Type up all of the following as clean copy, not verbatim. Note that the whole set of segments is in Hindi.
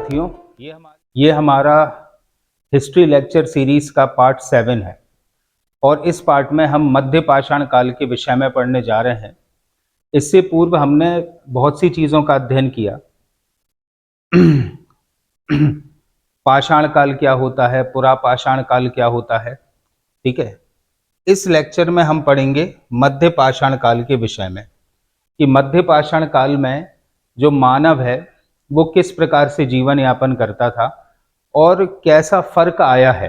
साथियों, ये हमारा हिस्ट्री लेक्चर सीरीज का पार्ट 7 है और इस पार्ट में हम मध्य पाषाण काल के विषय में पढ़ने जा रहे हैं। इससे पूर्व हमने बहुत सी चीज़ों का अध्ययन किया। पाषाण काल क्या होता है, पुरापाषाण काल क्या होता है, ठीक है। इस लेक्चर में हम पढ़ेंगे मध्य पाषाण काल के विषय में कि मध्य पाषाण काल में जो मानव है वो किस प्रकार से जीवन यापन करता था और कैसा फर्क आया है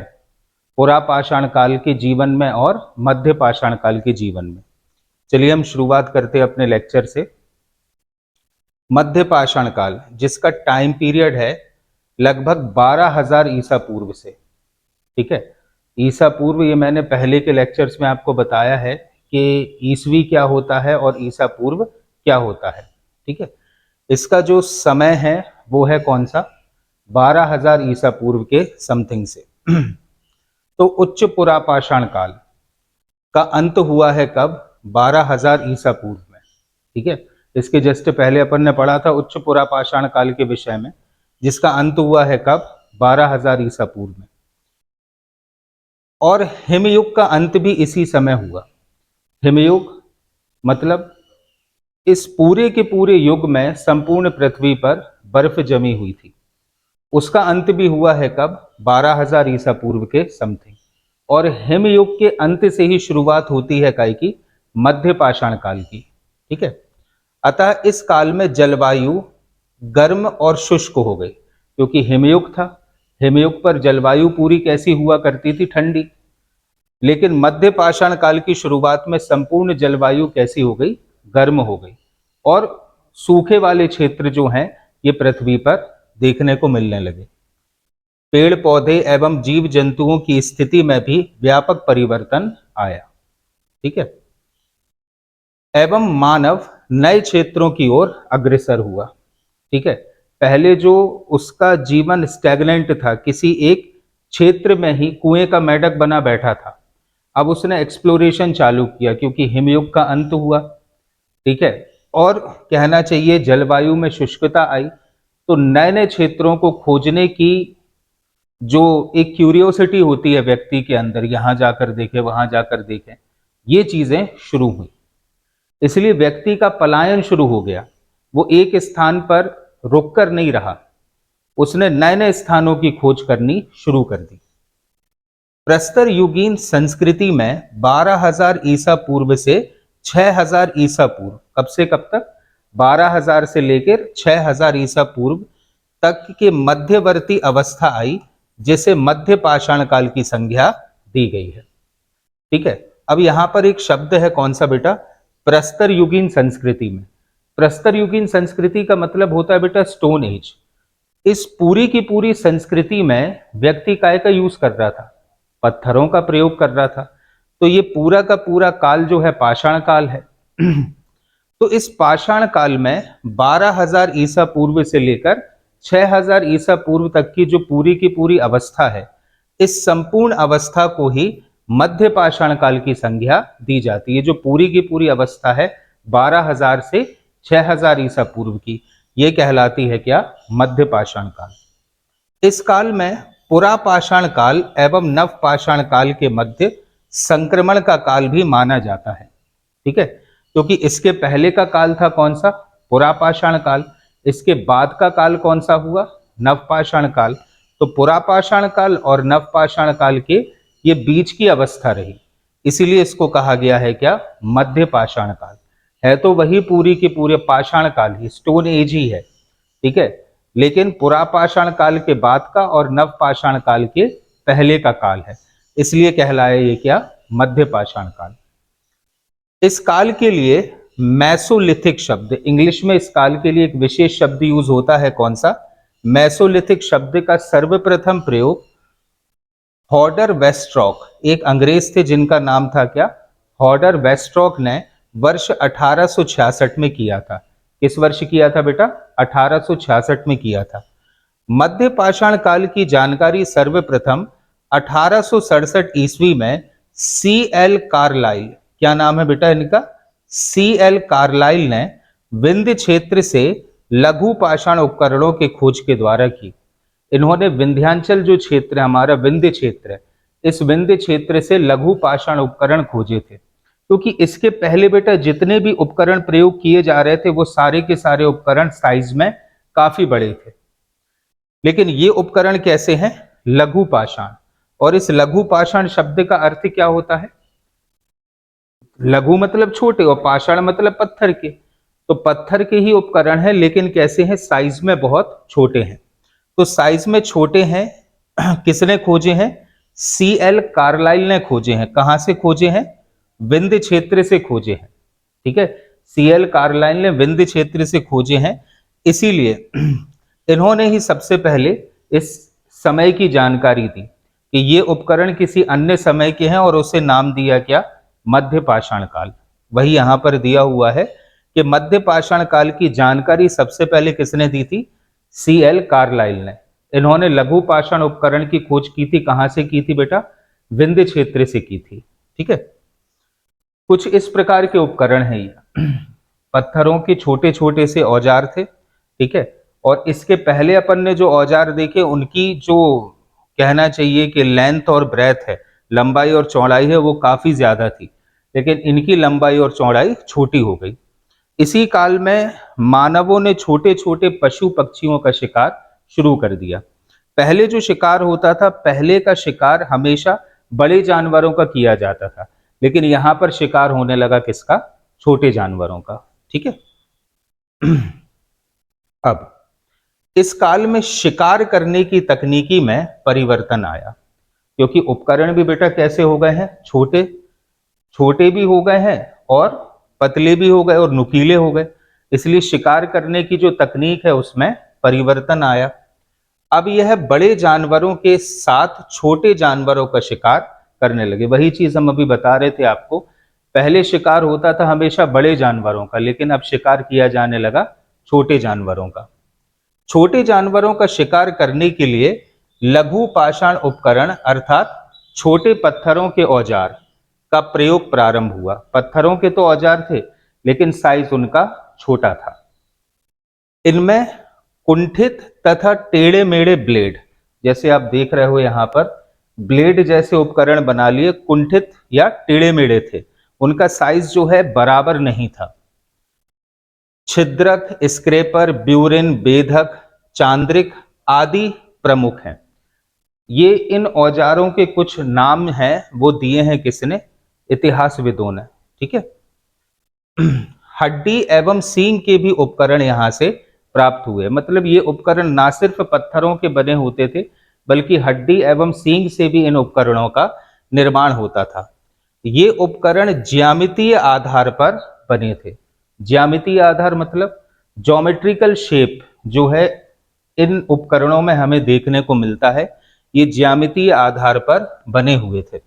पुरापाषाण काल के जीवन में और मध्य पाषाण काल के जीवन में। चलिए हम शुरुआत करते हैं अपने लेक्चर से। मध्य पाषाण काल, जिसका टाइम पीरियड है लगभग 12,000 ईसा पूर्व से, ठीक है। ईसा पूर्व ये मैंने पहले के लेक्चर्स में आपको बताया है कि ईसवी क्या होता है और ईसा पूर्व क्या होता है, ठीक है। इसका जो समय है वो है कौन सा, 12,000 ईसा पूर्व के समथिंग से। तो उच्च पुरापाषाण काल का अंत हुआ है कब, 12,000 ईसा पूर्व में, ठीक है। इसके जस्ट पहले अपन ने पढ़ा था उच्च पुरापाषाण काल के विषय में, जिसका अंत हुआ है कब, 12,000 ईसा पूर्व में। और हिमयुग का अंत भी इसी समय हुआ। हिमयुग मतलब इस पूरे के पूरे युग में संपूर्ण पृथ्वी पर बर्फ जमी हुई थी, उसका अंत भी हुआ है कब, 12,000 ईसा पूर्व के समथिंग। और हिमयुग के अंत से ही शुरुआत होती है काय की, मध्य पाषाण काल की, ठीक है। अतः इस काल में जलवायु गर्म और शुष्क हो गई, क्योंकि हिमयुग था। हिमयुग पर जलवायु पूरी कैसी हुआ करती थी, ठंडी। लेकिन मध्य पाषाण काल की शुरुआत में संपूर्ण जलवायु कैसी हो गई, गर्म हो गई। और सूखे वाले क्षेत्र जो हैं ये पृथ्वी पर देखने को मिलने लगे। पेड़ पौधे एवं जीव जंतुओं की स्थिति में भी व्यापक परिवर्तन आया, ठीक है। एवं मानव नए क्षेत्रों की ओर अग्रसर हुआ, ठीक है। पहले जो उसका जीवन स्टैग्नेंट था, किसी एक क्षेत्र में ही कुएं का मेढक बना बैठा था, अब उसने एक्सप्लोरेशन चालू किया क्योंकि हिमयुग का अंत हुआ, ठीक है। और कहना चाहिए जलवायु में शुष्कता आई, तो नए नए क्षेत्रों को खोजने की जो एक क्यूरियोसिटी होती है व्यक्ति के अंदर, यहां जाकर देखे वहां जाकर देखें, ये चीजें शुरू हुई। इसलिए व्यक्ति का पलायन शुरू हो गया। वो एक स्थान पर रुककर नहीं रहा, उसने नए नए स्थानों की खोज करनी शुरू कर दी। प्रस्तर युगीन संस्कृति में 12,000 ईसा पूर्व से 6,000 ईसा पूर्व, कब से कब तक, 12,000 से लेकर 6,000 ईसा पूर्व तक के मध्यवर्ती अवस्था आई, जिसे मध्य पाषाण काल की संज्ञा दी गई है, ठीक है। अब यहां पर एक शब्द है, कौन सा बेटा, प्रस्तर युगीन संस्कृति में। प्रस्तर युगीन संस्कृति का मतलब होता है बेटा स्टोन एज। इस पूरी की पूरी संस्कृति में व्यक्ति काय का यूज कर रहा था, पत्थरों का प्रयोग कर रहा था। तो ये पूरा का पूरा काल जो है पाषाण काल है। तो इस पाषाण काल में 12,000 ईसा पूर्व से लेकर 6,000 ईसा पूर्व तक की जो पूरी की पूरी अवस्था है, इस संपूर्ण अवस्था को ही मध्य पाषाण काल की संज्ञा दी जाती है। जो पूरी की पूरी अवस्था है 12,000 से 6,000 ईसा पूर्व की, ये कहलाती है क्या, मध्य पाषाण काल। इस काल में पुरापाषाण काल एवं नव पाषाण काल के मध्य संक्रमण का काल भी माना जाता है, ठीक है। क्योंकि इसके पहले का काल था कौन सा, पुरापाषाण काल। इसके बाद का काल कौन सा हुआ, नवपाषाण काल। तो पुरापाषाण काल और नवपाषाण काल के ये बीच की अवस्था रही, इसीलिए इसको कहा गया है क्या, मध्य पाषाण काल। है तो वही पूरी के पूरे पाषाण काल ही, स्टोन एज ही है, ठीक है। लेकिन पुरापाषाण काल के बाद का और नवपाषाण काल के पहले का काल है, इसलिए कहलाया ये क्या, मध्य पाषाण काल। इस काल के लिए मेसोलिथिक शब्द, इंग्लिश में इस काल के लिए एक विशेष शब्द यूज होता है, कौन सा, मेसोलिथिक शब्द का सर्वप्रथम प्रयोग हॉडर वेस्ट्रॉक, एक अंग्रेज थे जिनका नाम था क्या, हॉडर वेस्ट्रॉक ने वर्ष 1866 में किया था। किस वर्ष किया था बेटा, 1866 में किया था। मध्य पाषाण काल की जानकारी सर्वप्रथम 1867 ईस्वी में C.L. कार्लाइल, क्या नाम है बेटा इनका, C.L. कार्लाइल ने विंध्य क्षेत्र से लघु पाषाण उपकरणों के खोज के द्वारा की। इन्होंने विंध्याचल जो क्षेत्र है, हमारा विंध्य क्षेत्र है, इस विंध्य क्षेत्र से लघु पाषाण उपकरण खोजे थे, क्योंकि इसके पहले बेटा जितने भी उपकरण प्रयोग किए जा रहे थे वो सारे के सारे उपकरण साइज में काफी बड़े थे, लेकिन ये उपकरण कैसे हैं? लघु पाषाण। और इस लघु पाषाण शब्द का अर्थ क्या होता है? लघु मतलब छोटे और पाषाण मतलब पत्थर के, तो पत्थर के ही उपकरण है, लेकिन कैसे हैं? साइज में बहुत छोटे हैं। तो साइज में छोटे हैं, किसने खोजे हैं? सीएल कार्लाइल ने खोजे हैं। कहां से खोजे हैं? विंध्य क्षेत्र से खोजे हैं। ठीक है, सीएल कार्लाइल ने विंध्य क्षेत्र से खोजे हैं, इसीलिए इन्होंने ही सबसे पहले इस समय की जानकारी दी कि ये उपकरण किसी अन्य समय के हैं, और उसे नाम दिया क्या? मध्य पाषाण काल। वही यहां पर दिया हुआ है कि मध्य पाषाण काल की जानकारी सबसे पहले किसने दी थी? सीएल कार्लाइल ने। इन्होंने लघु पाषाण उपकरण की खोज की थी। कहां से की थी बेटा? विंध्य क्षेत्र से की थी। ठीक है, कुछ इस प्रकार के उपकरण हैं ये। पत्थरों के छोटे छोटे से औजार थे। ठीक है, और इसके पहले अपन ने जो औजार देखे उनकी जो कहना चाहिए कि लेंथ और ब्रेथ है, लंबाई और चौड़ाई है, वो काफी ज्यादा थी, लेकिन इनकी लंबाई और चौड़ाई छोटी हो गई। इसी काल में मानवों ने छोटे छोटे पशु पक्षियों का शिकार शुरू कर दिया। पहले जो शिकार होता था, पहले का शिकार हमेशा बड़े जानवरों का किया जाता था, लेकिन यहां पर शिकार होने लगा किसका? छोटे जानवरों का। ठीक है, अब इस काल में शिकार करने की तकनीकी में परिवर्तन आया, क्योंकि उपकरण भी बेटा कैसे हो गए हैं? छोटे छोटे भी हो गए हैं और पतले भी हो गए और नुकीले हो गए, इसलिए शिकार करने की जो तकनीक है उसमें परिवर्तन आया। अब यह बड़े जानवरों के साथ छोटे जानवरों का शिकार करने लगे। वही चीज हम अभी बता रहे थे आपको, पहले शिकार होता था हमेशा बड़े जानवरों का, लेकिन अब शिकार किया जाने लगा छोटे जानवरों का। छोटे जानवरों का शिकार करने के लिए लघु पाषाण उपकरण अर्थात छोटे पत्थरों के औजार का प्रयोग प्रारंभ हुआ। पत्थरों के तो औजार थे, लेकिन साइज उनका छोटा था। इनमें कुंठित तथा टेढ़े मेढ़े ब्लेड, जैसे आप देख रहे हो यहां पर ब्लेड जैसे उपकरण बना लिए, कुंठित या टेढ़े मेढ़े थे, उनका साइज जो है बराबर नहीं था। छिद्रक, स्क्रेपर, ब्यूरिन, बेधक, चांद्रिक आदि प्रमुख हैं। ये इन औजारों के कुछ नाम हैं, वो दिए हैं किसने? इतिहासविदों ने। ठीक है, हड्डी एवं सींग के भी उपकरण यहां से प्राप्त हुए। मतलब ये उपकरण ना सिर्फ पत्थरों के बने होते थे, बल्कि हड्डी एवं सींग से भी इन उपकरणों का निर्माण होता था। ये उपकरण ज्यामितीय आधार पर बने थे। ज्यामितीय आधार मतलब ज्योमेट्रिकल शेप जो है इन उपकरणों में हमें देखने को मिलता है, ये ज्यामितीय आधार पर बने हुए थे।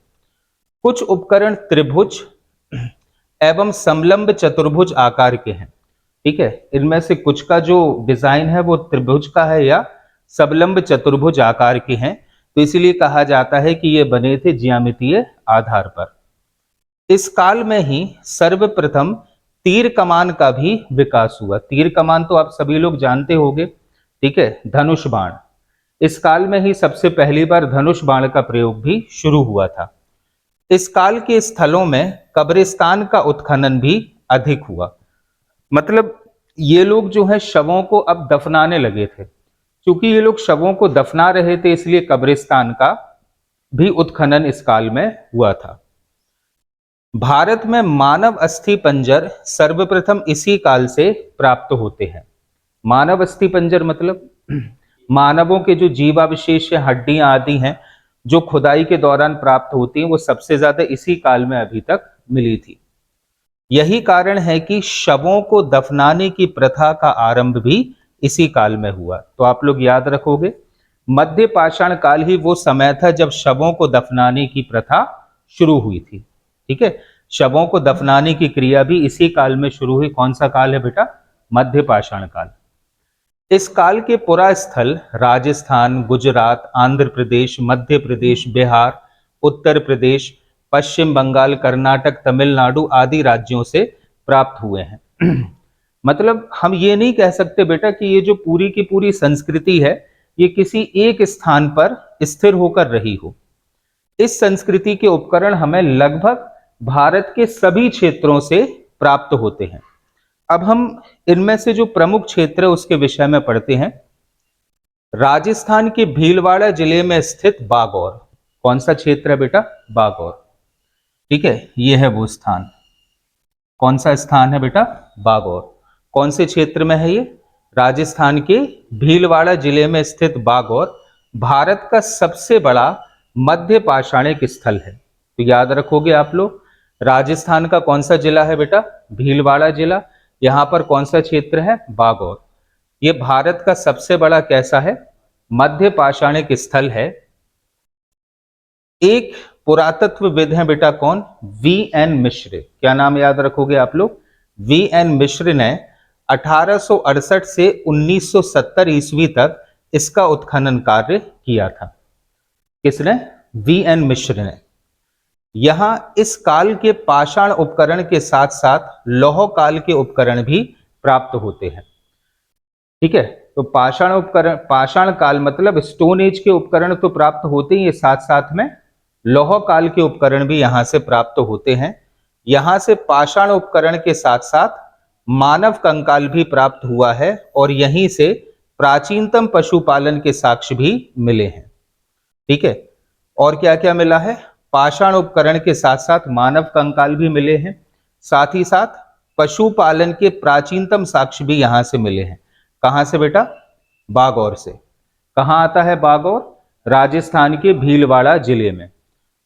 कुछ उपकरण त्रिभुज एवं समलंब चतुर्भुज आकार के हैं। ठीक है, इनमें से कुछ का जो डिजाइन है वो त्रिभुज का है या समलंब चतुर्भुज आकार के हैं, तो इसीलिए कहा जाता है कि ये बने थे ज्यामितीय आधार पर। इस काल में ही सर्वप्रथम तीर कमान का भी विकास हुआ। तीर कमान तो आप सभी लोग जानते होंगे। ठीक है, धनुष बाण, इस काल में ही सबसे पहली बार धनुष बाण का प्रयोग भी शुरू हुआ था। इस काल के स्थलों में कब्रिस्तान का उत्खनन भी अधिक हुआ। मतलब ये लोग जो है शवों को अब दफनाने लगे थे। क्योंकि ये लोग शवों को दफना रहे थे, इसलिए कब्रिस्तान का भी उत्खनन इस काल में हुआ था। भारत में मानव अस्थि पंजर सर्वप्रथम इसी काल से प्राप्त होते हैं। मानव अस्थि पंजर मतलब मानवों के जो जीवावशेष या हड्डियां आदि हैं जो खुदाई के दौरान प्राप्त होती हैं, वो सबसे ज्यादा इसी काल में अभी तक मिली थी। यही कारण है कि शवों को दफनाने की प्रथा का आरंभ भी इसी काल में हुआ। तो आप लोग याद रखोगे, मध्य पाषाण काल ही वो समय था जब शवों को दफनाने की प्रथा शुरू हुई थी। ठीक है, शवों को दफनाने की क्रिया भी इसी काल में शुरू हुई। कौन सा काल है बेटा? मध्य पाषाण काल। इस काल के पुरा स्थल राजस्थान, गुजरात, आंध्र प्रदेश, मध्य प्रदेश, बिहार, उत्तर प्रदेश, पश्चिम बंगाल, कर्नाटक, तमिलनाडु आदि राज्यों से प्राप्त हुए हैं। मतलब हम ये नहीं कह सकते बेटा कि ये जो पूरी की पूरी संस्कृति है ये किसी एक स्थान पर स्थिर होकर रही हो। इस संस्कृति के उपकरण हमें लगभग भारत के सभी क्षेत्रों से प्राप्त होते हैं। अब हम इनमें से जो प्रमुख क्षेत्र है उसके विषय में पढ़ते हैं। राजस्थान के भीलवाड़ा जिले में स्थित बागौर, कौन सा क्षेत्र है बेटा? बागौर। ठीक है, ये है वो स्थान। कौन सा स्थान है बेटा? बागौर। कौन से क्षेत्र में है ये? राजस्थान के भीलवाड़ा जिले में स्थित बागौर भारत का सबसे बड़ा मध्य पाषाणिक स्थल है। तो याद रखोगे आप लोग, राजस्थान का कौन सा जिला है बेटा? भीलवाड़ा जिला। यहां पर कौन सा क्षेत्र है? बागौर। ये भारत का सबसे बड़ा कैसा है? मध्य पाषाणिक स्थल है। एक पुरातत्वविद हैं बेटा, कौन? वी.एन. मिश्र। क्या नाम याद रखोगे आप लोग? वी.एन. मिश्र ने 1868 से 1970 ईस्वी तक इसका उत्खनन कार्य किया था। किसने? वी.एन. मिश्र ने। यहां इस काल के पाषाण उपकरण के साथ साथ लौह काल के उपकरण भी प्राप्त होते हैं। ठीक है, तो पाषाण उपकरण, पाषाण काल मतलब स्टोन एज के उपकरण तो प्राप्त होते ही, साथ साथ में लौह काल के उपकरण भी यहां से प्राप्त होते हैं। यहां से पाषाण उपकरण के साथ साथ मानव कंकाल भी प्राप्त हुआ है और यहीं से प्राचीनतम पशुपालन के साक्ष्य भी मिले हैं। ठीक है, और क्या क्या मिला है? पाषाण उपकरण के साथ साथ मानव कंकाल भी मिले हैं, साथ ही साथ पशुपालन के प्राचीनतम साक्ष्य भी यहां से मिले हैं। कहां से बेटा? बागौर से। कहां आता है बागौर? राजस्थान के भीलवाड़ा जिले में।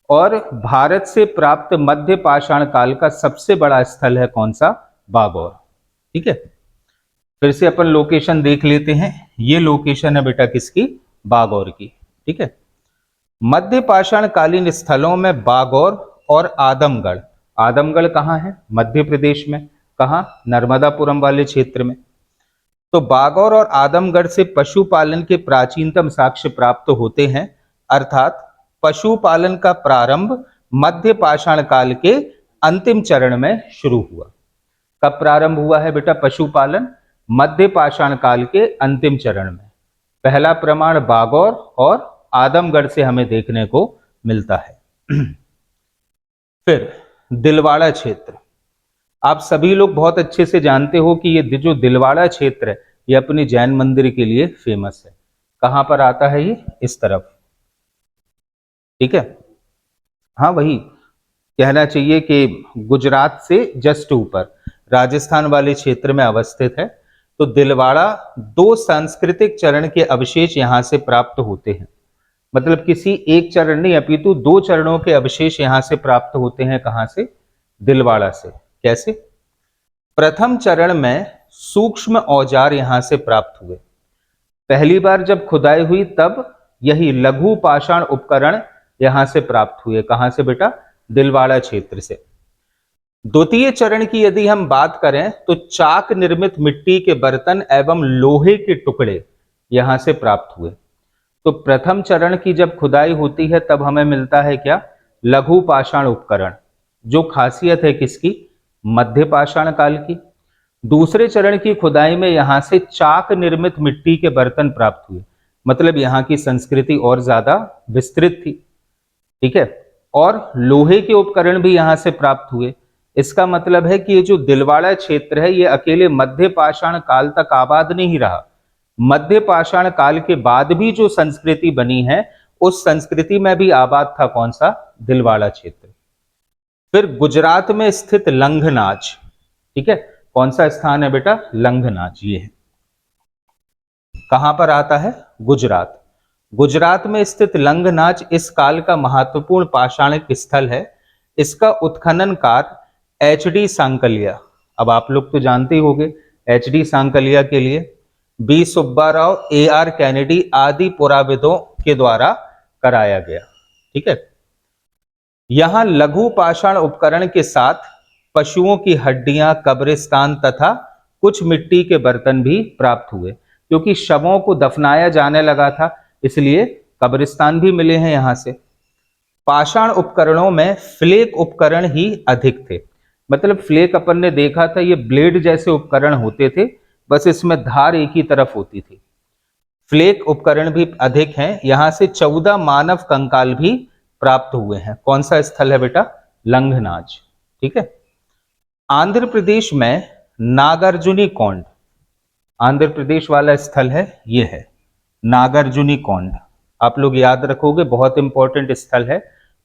और भारत से प्राप्त मध्य पाषाण काल का सबसे बड़ा स्थल है कौन सा? बागौर। ठीक है, फिर से अपन लोकेशन देख लेते हैं। ये लोकेशन है बेटा किसकी? बागौर की। ठीक है, मध्य पाषाण कालीन स्थलों में बागौर और आदमगढ़। आदमगढ़ कहां है? मध्य प्रदेश में। कहां? नर्मदापुरम वाले क्षेत्र में। तो बागौर और आदमगढ़ से पशुपालन के प्राचीनतम साक्ष्य प्राप्त होते हैं, अर्थात पशुपालन का प्रारंभ मध्य पाषाण काल के अंतिम चरण में शुरू हुआ। कब प्रारंभ हुआ है बेटा पशुपालन? मध्य पाषाण काल के अंतिम चरण में। पहला प्रमाण बागौर और आदमगढ़ से हमें देखने को मिलता है। फिर दिलवाड़ा क्षेत्र। आप सभी लोग बहुत अच्छे से जानते हो कि ये जो दिलवाड़ा क्षेत्र है ये अपनी जैन मंदिर के लिए फेमस है। कहां पर आता है ये? इस तरफ। ठीक है, हाँ वही कहना चाहिए कि गुजरात से जस्ट ऊपर राजस्थान वाले क्षेत्र में अवस्थित है। तो दिलवाड़ा दो सांस्कृतिक चरण के अवशेष यहां से प्राप्त होते हैं। मतलब किसी एक चरण नहीं अपितु दो चरणों के अवशेष यहां से प्राप्त होते हैं। कहां से? दिलवाड़ा से। कैसे? प्रथम चरण में सूक्ष्म औजार यहां से प्राप्त हुए। पहली बार जब खुदाई हुई तब यही लघु पाषाण उपकरण यहां से प्राप्त हुए। कहां से बेटा? दिलवाड़ा क्षेत्र से। द्वितीय चरण की यदि हम बात करें तो चाक निर्मित मिट्टी के बर्तन एवं लोहे के टुकड़े यहां से प्राप्त हुए। तो प्रथम चरण की जब खुदाई होती है तब हमें मिलता है क्या? लघु पाषाण उपकरण, जो खासियत है किसकी? मध्य पाषाण काल की। दूसरे चरण की खुदाई में यहां से चाक निर्मित मिट्टी के बर्तन प्राप्त हुए। मतलब यहां की संस्कृति और ज्यादा विस्तृत थी। ठीक है, और लोहे के उपकरण भी यहां से प्राप्त हुए। इसका मतलब है कि ये जो दिलवाड़ा क्षेत्र है ये अकेले मध्य पाषाण काल तक आबाद नहीं रहा। मध्य पाषाण काल के बाद भी जो संस्कृति बनी है उस संस्कृति में भी आबाद था कौन सा? दिलवाड़ा क्षेत्र। फिर गुजरात में स्थित लंघनाच। ठीक है, कौन सा स्थान है बेटा? लंघनाच। ये है कहां पर आता है? गुजरात। गुजरात में स्थित लंघनाच इस काल का महत्वपूर्ण पाषाणिक स्थल है। इसका उत्खनन कार्य एच.डी. सांकलिया, अब आप लोग तो जानते ही होंगे एच.डी. सांकलिया के लिए B Subba Rao, A R. Kennedy आदि पुराविदों के द्वारा कराया गया। ठीक है, यहां लघु पाषाण उपकरण के साथ पशुओं की हड्डियां, कब्रिस्तान तथा कुछ मिट्टी के बर्तन भी प्राप्त हुए। क्योंकि शवों को दफनाया जाने लगा था इसलिए कब्रिस्तान भी मिले हैं यहां से। पाषाण उपकरणों में फ्लेक उपकरण ही अधिक थे। मतलब फ्लेक अपन ने देखा था, ये ब्लेड जैसे उपकरण होते थे, बस इसमें धार एक ही तरफ होती थी। फ्लेक उपकरण भी अधिक हैं। यहां से 14 मानव कंकाल भी प्राप्त हुए हैं। कौन सा स्थल है बेटा? लंघनाज। ठीक है। आंध्र प्रदेश में नागार्जुनी कौंड, आंध्र प्रदेश वाला स्थल है, ये है नागार्जुनी कौंड। आप लोग याद रखोगे, बहुत इंपॉर्टेंट स्थल है।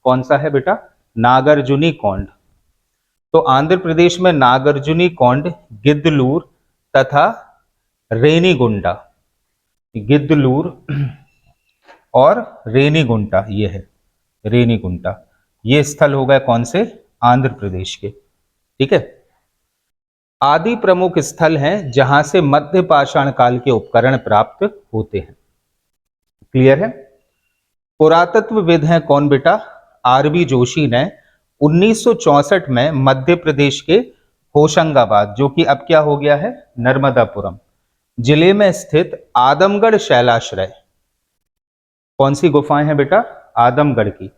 कौन सा है बेटा? नागार्जुनी कौंड। तो आंध्र प्रदेश में नागार्जुनी कौंड, गिद्धलूर तथा रेनीगुंडा, गिद्धलूर और रेनीगुंटा, ये है रेनीगुंटा, ये स्थल हो गए कौन से? आंध्र प्रदेश के। ठीक है। आदि प्रमुख स्थल हैं जहां से मध्य पाषाण काल के उपकरण प्राप्त होते हैं। क्लियर है? पुरातत्वविद हैं कौन बेटा? आरबी जोशी ने 1964 में मध्य प्रदेश के होशंगाबाद, जो कि अब क्या हो गया है? नर्मदापुरम जिले में स्थित आदमगढ़ शैलाश्रय, कौन सी गुफाएं हैं बेटा? आदमगढ़ की,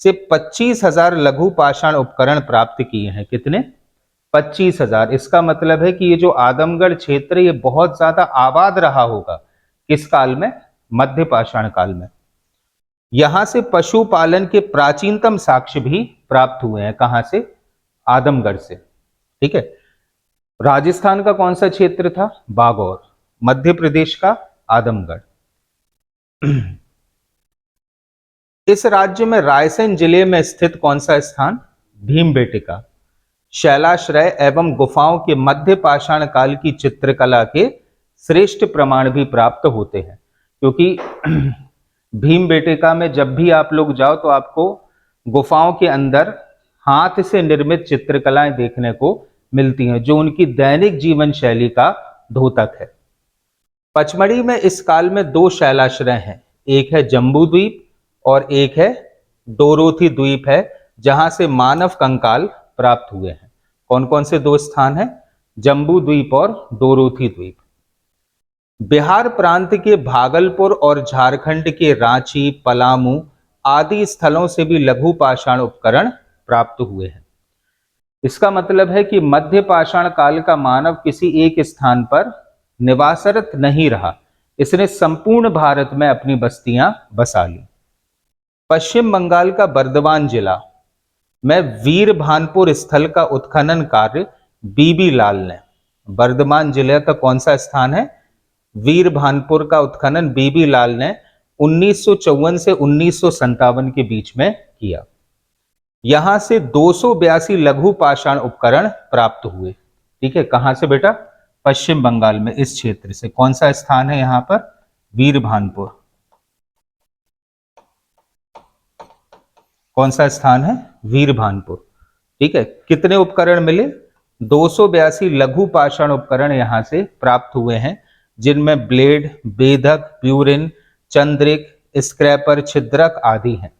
से 25,000 लघु पाषाण उपकरण प्राप्त किए हैं। कितने? 25,000। इसका मतलब है कि ये जो आदमगढ़ क्षेत्र, ये बहुत ज्यादा आबाद रहा होगा। किस काल में? मध्य पाषाण काल में। यहां से पशुपालन के प्राचीनतम साक्ष्य भी प्राप्त हुए हैं। कहां से? आदमगढ़ से। ठीक है। राजस्थान का कौन सा क्षेत्र था? बागौर। मध्य प्रदेश का आदमगढ़। इस राज्य में रायसेन जिले में स्थित कौन सा स्थान? भीमबेटका। शैलाश्रय एवं गुफाओं के मध्य पाषाण काल की चित्रकला के श्रेष्ठ प्रमाण भी प्राप्त होते हैं, क्योंकि भीमबेटका में जब भी आप लोग जाओ तो आपको गुफाओं के अंदर हाथ से निर्मित चित्रकलाएं देखने को मिलती हैं, जो उनकी दैनिक जीवन शैली का द्योतक है। पचमढ़ी में इस काल में 2 शैलाश्रय हैं, एक है जम्बू द्वीप और एक है डोरोथी द्वीप है, जहां से मानव कंकाल प्राप्त हुए हैं। कौन कौन से 2 स्थान हैं? जम्बू द्वीप और डोरोथी द्वीप। बिहार प्रांत के भागलपुर और झारखंड के रांची, पलामू आदि स्थलों से भी लघु पाषाण उपकरण प्राप्त हुए हैं। इसका मतलब है कि मध्य पाषाण काल का मानव किसी एक स्थान पर निवासरत नहीं रहा, इसने संपूर्ण भारत में अपनी बस्तियां बसा ली। पश्चिम बंगाल का बर्दवान जिला में वीरभानपुर स्थल का उत्खनन कार्य बीबी लाल ने, बर्दवान जिले का कौन सा स्थान है? वीरभानपुर का उत्खनन बीबी लाल ने 1954 से 1957 के बीच में किया। यहां से 282 लघु पाषाण उपकरण प्राप्त हुए। ठीक है। कहां से बेटा? पश्चिम बंगाल में, इस क्षेत्र से। कौन सा स्थान है यहां पर? वीरभानपुर। कौन सा स्थान है? वीरभानपुर। ठीक है। कितने उपकरण मिले? 282 लघु पाषाण उपकरण यहां से प्राप्त हुए हैं, जिनमें ब्लेड, बेधक, प्यूरिन, चंद्रिक, स्क्रैपर, छिद्रक आदि हैं।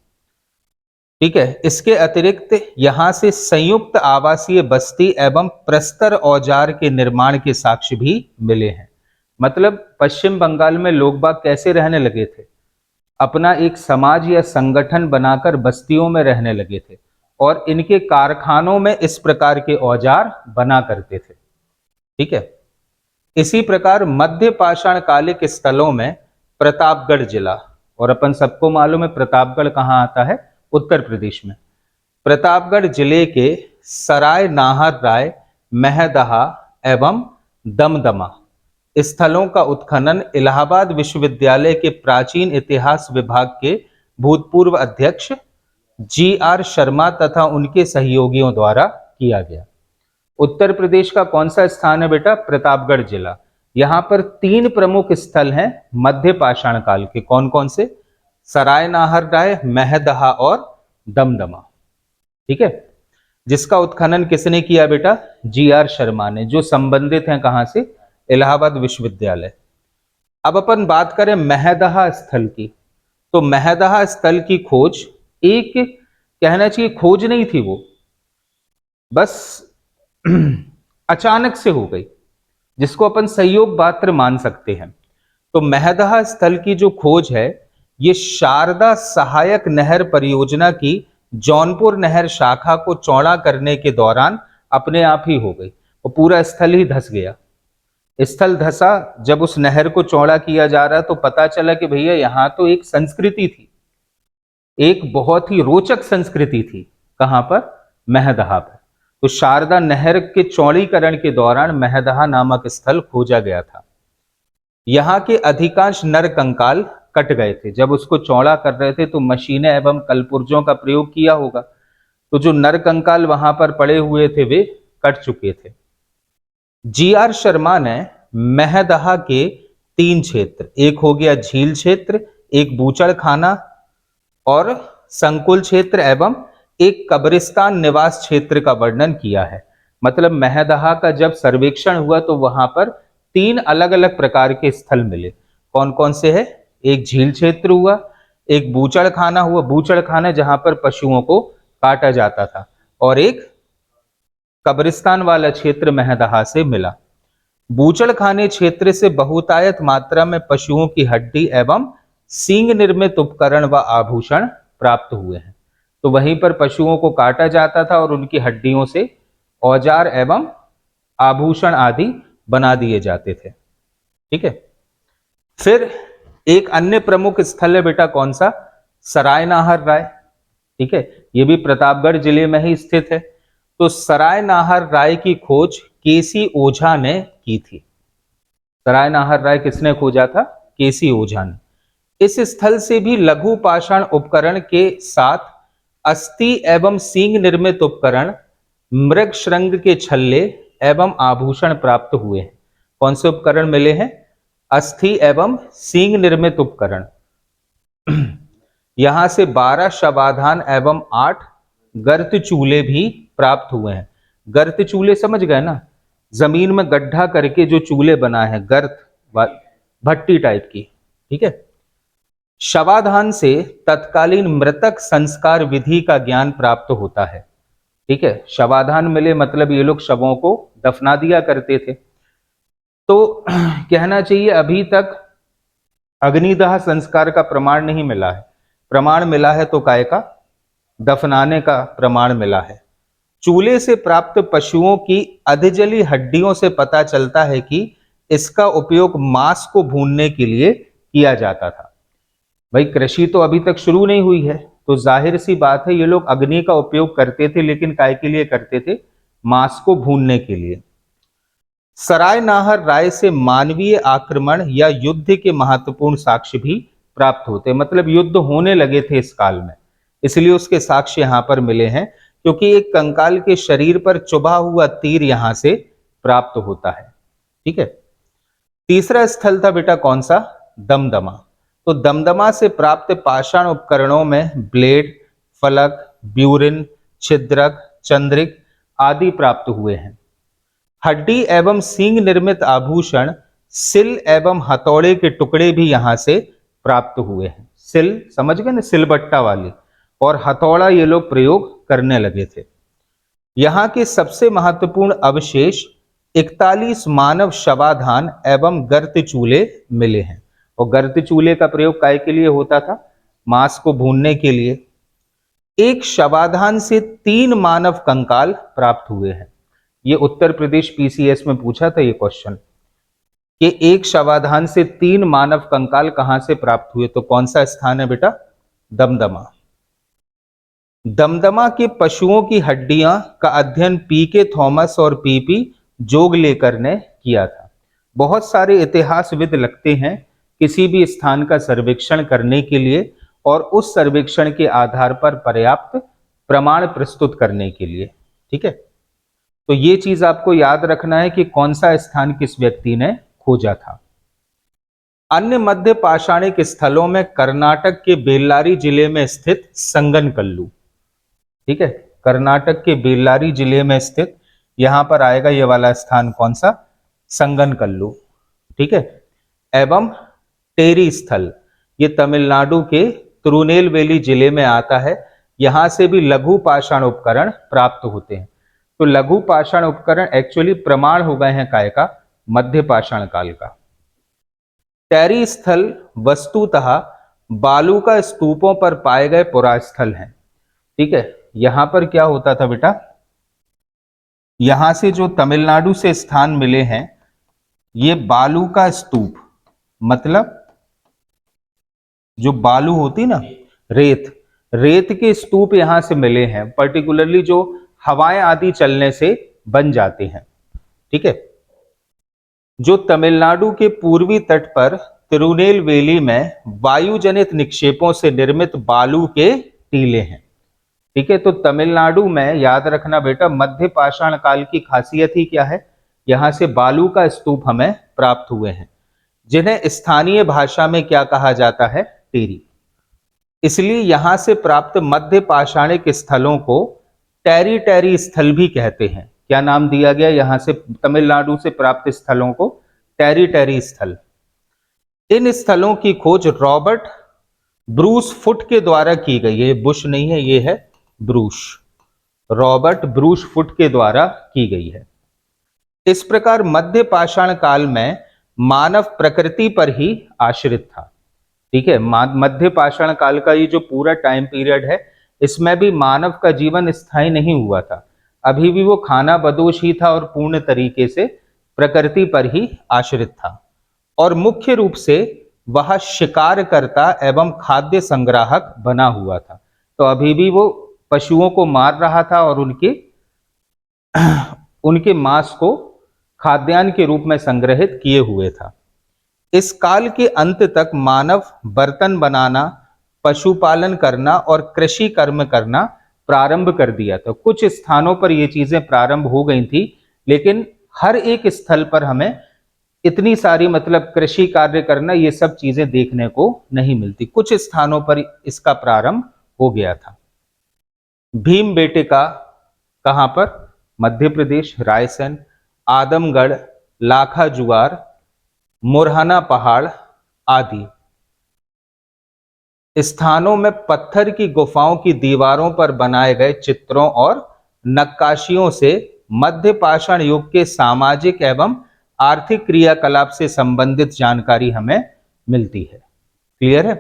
ठीक है। इसके अतिरिक्त यहां से संयुक्त आवासीय बस्ती एवं प्रस्तर औजार के निर्माण के साक्ष्य भी मिले हैं। मतलब पश्चिम बंगाल में लोग बाग कैसे रहने लगे थे? अपना एक समाज या संगठन बनाकर बस्तियों में रहने लगे थे और इनके कारखानों में इस प्रकार के औजार बना करते थे। ठीक है। इसी प्रकार मध्य पाषाण कालिक स्थलों में प्रतापगढ़ जिला, और अपन सबको मालूम है प्रतापगढ़ कहां आता है? उत्तर प्रदेश में। प्रतापगढ़ जिले के सराय नाहर राय, महदहा एवं दमदमा स्थलों का उत्खनन इलाहाबाद विश्वविद्यालय के प्राचीन इतिहास विभाग के भूतपूर्व अध्यक्ष GR शर्मा तथा उनके सहयोगियों द्वारा किया गया। उत्तर प्रदेश का कौन सा स्थान है बेटा? प्रतापगढ़ जिला। यहां पर 3 प्रमुख स्थल हैं मध्य पाषाण काल के। कौन कौन से? सराय नाहर राय, महदहा और दमदमा। ठीक है। जिसका उत्खनन किसने किया बेटा? GR शर्मा ने, जो संबंधित हैं कहां से? इलाहाबाद विश्वविद्यालय। अब अपन बात करें महदहा स्थल की, तो महदहा स्थल की खोज एक, कहना चाहिए खोज नहीं थी, वो बस अचानक से हो गई, जिसको अपन संयोग मात्र मान सकते हैं। तो महदहा स्थल की जो खोज है, ये शारदा सहायक नहर परियोजना की जौनपुर नहर शाखा को चौड़ा करने के दौरान अपने आप ही हो गई, और पूरा स्थल ही धंस गया। स्थल धसा, जब उस नहर को चौड़ा किया जा रहा तो पता चला कि भैया यहां तो एक संस्कृति थी, एक बहुत ही रोचक संस्कृति थी। कहां पर? महदहा पर। तो शारदा नहर के चौड़ीकरण के दौरान महदहा नामक स्थल खोजा गया था। यहाँ के अधिकांश नर कंकाल कट गए थे। जब उसको चौड़ा कर रहे थे तो मशीनें एवं कलपुर्जों का प्रयोग किया होगा, तो जो नर कंकाल वहां पर पड़े हुए थे वे कट चुके थे। जी.आर. शर्मा ने महदहा के 3 क्षेत्र, एक हो गया झील क्षेत्र, एक बूचड़ खाना और संकुल क्षेत्र एवं एक कब्रिस्तान निवास क्षेत्र का वर्णन किया है। मतलब महदहा का जब सर्वेक्षण हुआ तो वहां पर 3 अलग अलग प्रकार के स्थल मिले। कौन कौन से है? एक झील क्षेत्र हुआ, एक बूचड़ खाना हुआ, बूचड़ खाना जहां पर पशुओं को काटा जाता था, और एक कब्रिस्तान वाला क्षेत्र महदहा से मिला। बूचड़ खाने क्षेत्र से बहुतायत मात्रा में पशुओं की हड्डी एवं सींग निर्मित उपकरण व आभूषण प्राप्त हुए हैं। तो वहीं पर पशुओं को काटा जाता था और उनकी हड्डियों से औजार एवं आभूषण आदि बना दिए जाते थे। ठीक है। फिर एक अन्य प्रमुख स्थल है बेटा, कौन सा? सराय नाहर राय। ठीक है, ये भी प्रतापगढ़ जिले में ही स्थित है। तो सराय नाहर राय की खोज केसी ओझा ने की थी। सराय नाहर राय किसने खोजा था? केसी ओझा ने। इस स्थल से भी लघु पाषाण उपकरण के साथ अस्थि एवं सींग निर्मित उपकरण, मृग श्रृंग के छल्ले एवं आभूषण प्राप्त हुए हैं। कौन से उपकरण मिले हैं? अस्थि एवं सींग निर्मित उपकरण। यहां से 12 शवाधान एवं 8 गर्त चूल्हे भी प्राप्त हुए हैं। गर्त चूल्हे समझ गए ना? जमीन में गड्ढा करके जो चूल्हे बनाए हैं, गर्त भट्टी टाइप की। ठीक है। शवाधान से तत्कालीन मृतक संस्कार विधि का ज्ञान प्राप्त होता है। ठीक है, शवाधान मिले मतलब ये लोग शवों को दफना दिया करते थे। तो कहना चाहिए अभी तक अग्निदाह संस्कार का प्रमाण नहीं मिला है। प्रमाण मिला है तो काय का? दफनाने का प्रमाण मिला है। चूल्हे से प्राप्त पशुओं की अधजली हड्डियों से पता चलता है कि इसका उपयोग मांस को भूनने के लिए किया जाता था। भाई कृषि तो अभी तक शुरू नहीं हुई है, तो जाहिर सी बात है ये लोग अग्नि का उपयोग करते थे, लेकिन काय के लिए करते थे? मांस को भूनने के लिए। सराय नाहर राय से मानवीय आक्रमण या युद्ध के महत्वपूर्ण साक्ष्य भी प्राप्त होते, मतलब युद्ध होने लगे थे इस काल में, इसलिए उसके साक्ष्य यहां पर मिले हैं, क्योंकि एक कंकाल के शरीर पर चुभा हुआ तीर यहां से प्राप्त होता है। ठीक है। तीसरा स्थल था बेटा कौन सा? दमदमा। तो दमदमा से प्राप्त पाषाण उपकरणों में ब्लेड, फलक, ब्यूरिन, छिद्रक, चंद्रिक आदि प्राप्त हुए हैं। हड्डी एवं सींग निर्मित आभूषण, सिल एवं हथौड़े के टुकड़े भी यहां से प्राप्त हुए हैं। सिल समझ गए ना, सिलबट्टा वाली, और हथौड़ा ये लोग प्रयोग करने लगे थे। यहां के सबसे महत्वपूर्ण अवशेष 41 मानव शवाधान एवं गर्त चूल्हे मिले हैं। और गर्त चूल्हे का प्रयोग काय के लिए होता था? मांस को भूनने के लिए। एक शवाधान से 3 मानव कंकाल प्राप्त हुए हैं। ये उत्तर प्रदेश पीसीएस में पूछा था ये क्वेश्चन, कि एक शवाधान से 3 मानव कंकाल कहां से प्राप्त हुए? तो कौन सा स्थान है बेटा? दमदमा। दमदमा के पशुओं की हड्डियां का अध्ययन पीके थॉमस और पीपी जोगलेकर ने किया था। बहुत सारे इतिहासविद लगते हैं किसी भी स्थान का सर्वेक्षण करने के लिए और उस सर्वेक्षण के आधार पर पर्याप्त प्रमाण प्रस्तुत करने के लिए। ठीक है, तो ये चीज आपको याद रखना है कि कौन सा स्थान किस व्यक्ति ने खोजा था। अन्य मध्य पाषाणिक स्थलों में कर्नाटक के बेल्लारी जिले में स्थित संगनकल्लू। ठीक है, कर्नाटक के बेल्लारी जिले में स्थित यहां पर आएगा ये वाला स्थान कौन सा? संगनकल्लू। ठीक है, एवं टेरी स्थल, ये तमिलनाडु के तिरुनेलवेली जिले में आता है। यहां से भी लघु पाषाण उपकरण प्राप्त होते हैं। तो लघु पाषाण उपकरण एक्चुअली प्रमाण हो गए हैं काय का? मध्य पाषाण काल का। टेरी स्थल वस्तुतः बालू का स्तूपों पर पाए गए पुरास्थल हैं। ठीक है, यहां पर क्या होता था बेटा? यहां से जो तमिलनाडु से स्थान मिले हैं, ये बालू का स्तूप, मतलब जो बालू होती ना, रेत, रेत के स्तूप यहां से मिले हैं, पर्टिकुलरली जो हवाएं आदि चलने से बन जाते हैं। ठीक है। जो तमिलनाडु के पूर्वी तट पर तिरुनेलवेली में वायु जनित निक्षेपों से निर्मित बालू के टीले हैं। ठीक है। तो तमिलनाडु में याद रखना बेटा, मध्य पाषाण काल की खासियत ही क्या है, यहां से बालू का स्तूप हमें प्राप्त हुए हैं, जिन्हें स्थानीय भाषा में क्या कहा जाता है, टेरी। इसलिए यहां से प्राप्त मध्य पाषाणिक स्थलों को टेरी टेरी स्थल भी कहते हैं। क्या नाम दिया गया यहां से तमिलनाडु से प्राप्त स्थलों को, टेरी टेरी स्थल। इन स्थलों की खोज रॉबर्ट ब्रूस फुट के द्वारा की गई है। बुश नहीं है, ये है ब्रूस, रॉबर्ट ब्रूस फुट के द्वारा की गई है। इस प्रकार मध्य पाषाण काल में मानव प्रकृति पर ही आश्रित था। ठीक है। मध्य पाषाण काल का ये जो पूरा टाइम पीरियड है, इसमें भी मानव का जीवन स्थायी नहीं हुआ था। अभी भी वो खाना बदोश ही था और पूर्ण तरीके से प्रकृति पर ही आश्रित था, और मुख्य रूप से वह शिकार करता एवं खाद्य संग्राहक बना हुआ था। तो अभी भी वो पशुओं को मार रहा था और उनके मांस को खाद्यान्न के रूप में संग्रहित किए हुए था। इस काल के अंत तक मानव बर्तन बनाना, पशुपालन करना और कृषि कर्म करना प्रारंभ कर दिया था। कुछ स्थानों पर ये चीजें प्रारंभ हो गई थी, लेकिन हर एक स्थल पर हमें इतनी सारी मतलब कृषि कार्य करना, ये सब चीजें देखने को नहीं मिलती। कुछ स्थानों पर इसका प्रारंभ हो गया था। भीम बेटिका कहां पर, मध्य प्रदेश, रायसेन, आदमगढ़, लाखा जुआर, मुरहाना पहाड़ आदि स्थानों में पत्थर की गुफाओं की दीवारों पर बनाए गए चित्रों और नक्काशियों से मध्य पाषाण युग के सामाजिक एवं आर्थिक क्रियाकलाप से संबंधित जानकारी हमें मिलती है। क्लियर है।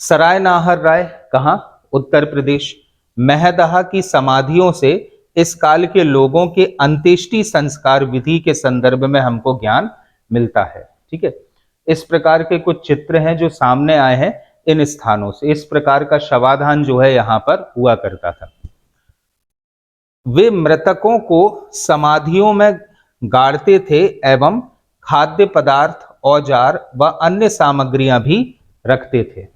सराय नाहर राय कहां, उत्तर प्रदेश, महदहा की समाधियों से इस काल के लोगों के अंत्येष्टि संस्कार विधि के संदर्भ में हमको ज्ञान मिलता है। ठीक है। इस प्रकार के कुछ चित्र हैं जो सामने आए हैं इन स्थानों से। इस प्रकार का शवाधान जो है यहां पर हुआ करता था। वे मृतकों को समाधियों में गाड़ते थे एवं खाद्य पदार्थ, औजार व अन्य सामग्रियां भी रखते थे,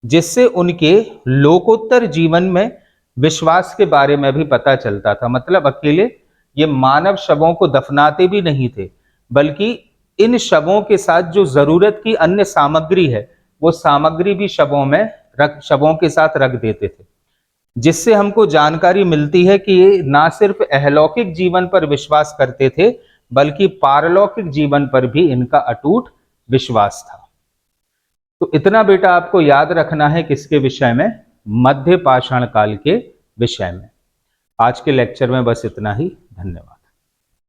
जिससे उनके लोकोत्तर जीवन में विश्वास के बारे में भी पता चलता था। मतलब अकेले ये मानव शवों को दफनाते भी नहीं थे, बल्कि इन शवों के साथ जो जरूरत की अन्य सामग्री है, वो सामग्री भी शवों के साथ रख देते थे, जिससे हमको जानकारी मिलती है कि ये ना सिर्फ अहलौकिक जीवन पर विश्वास करते थे, बल्कि पारलौकिक जीवन पर भी इनका अटूट विश्वास था। तो इतना बेटा आपको याद रखना है किसके विषय में, मध्य पाषाण काल के विषय में। आज के लेक्चर में बस इतना ही। धन्यवाद।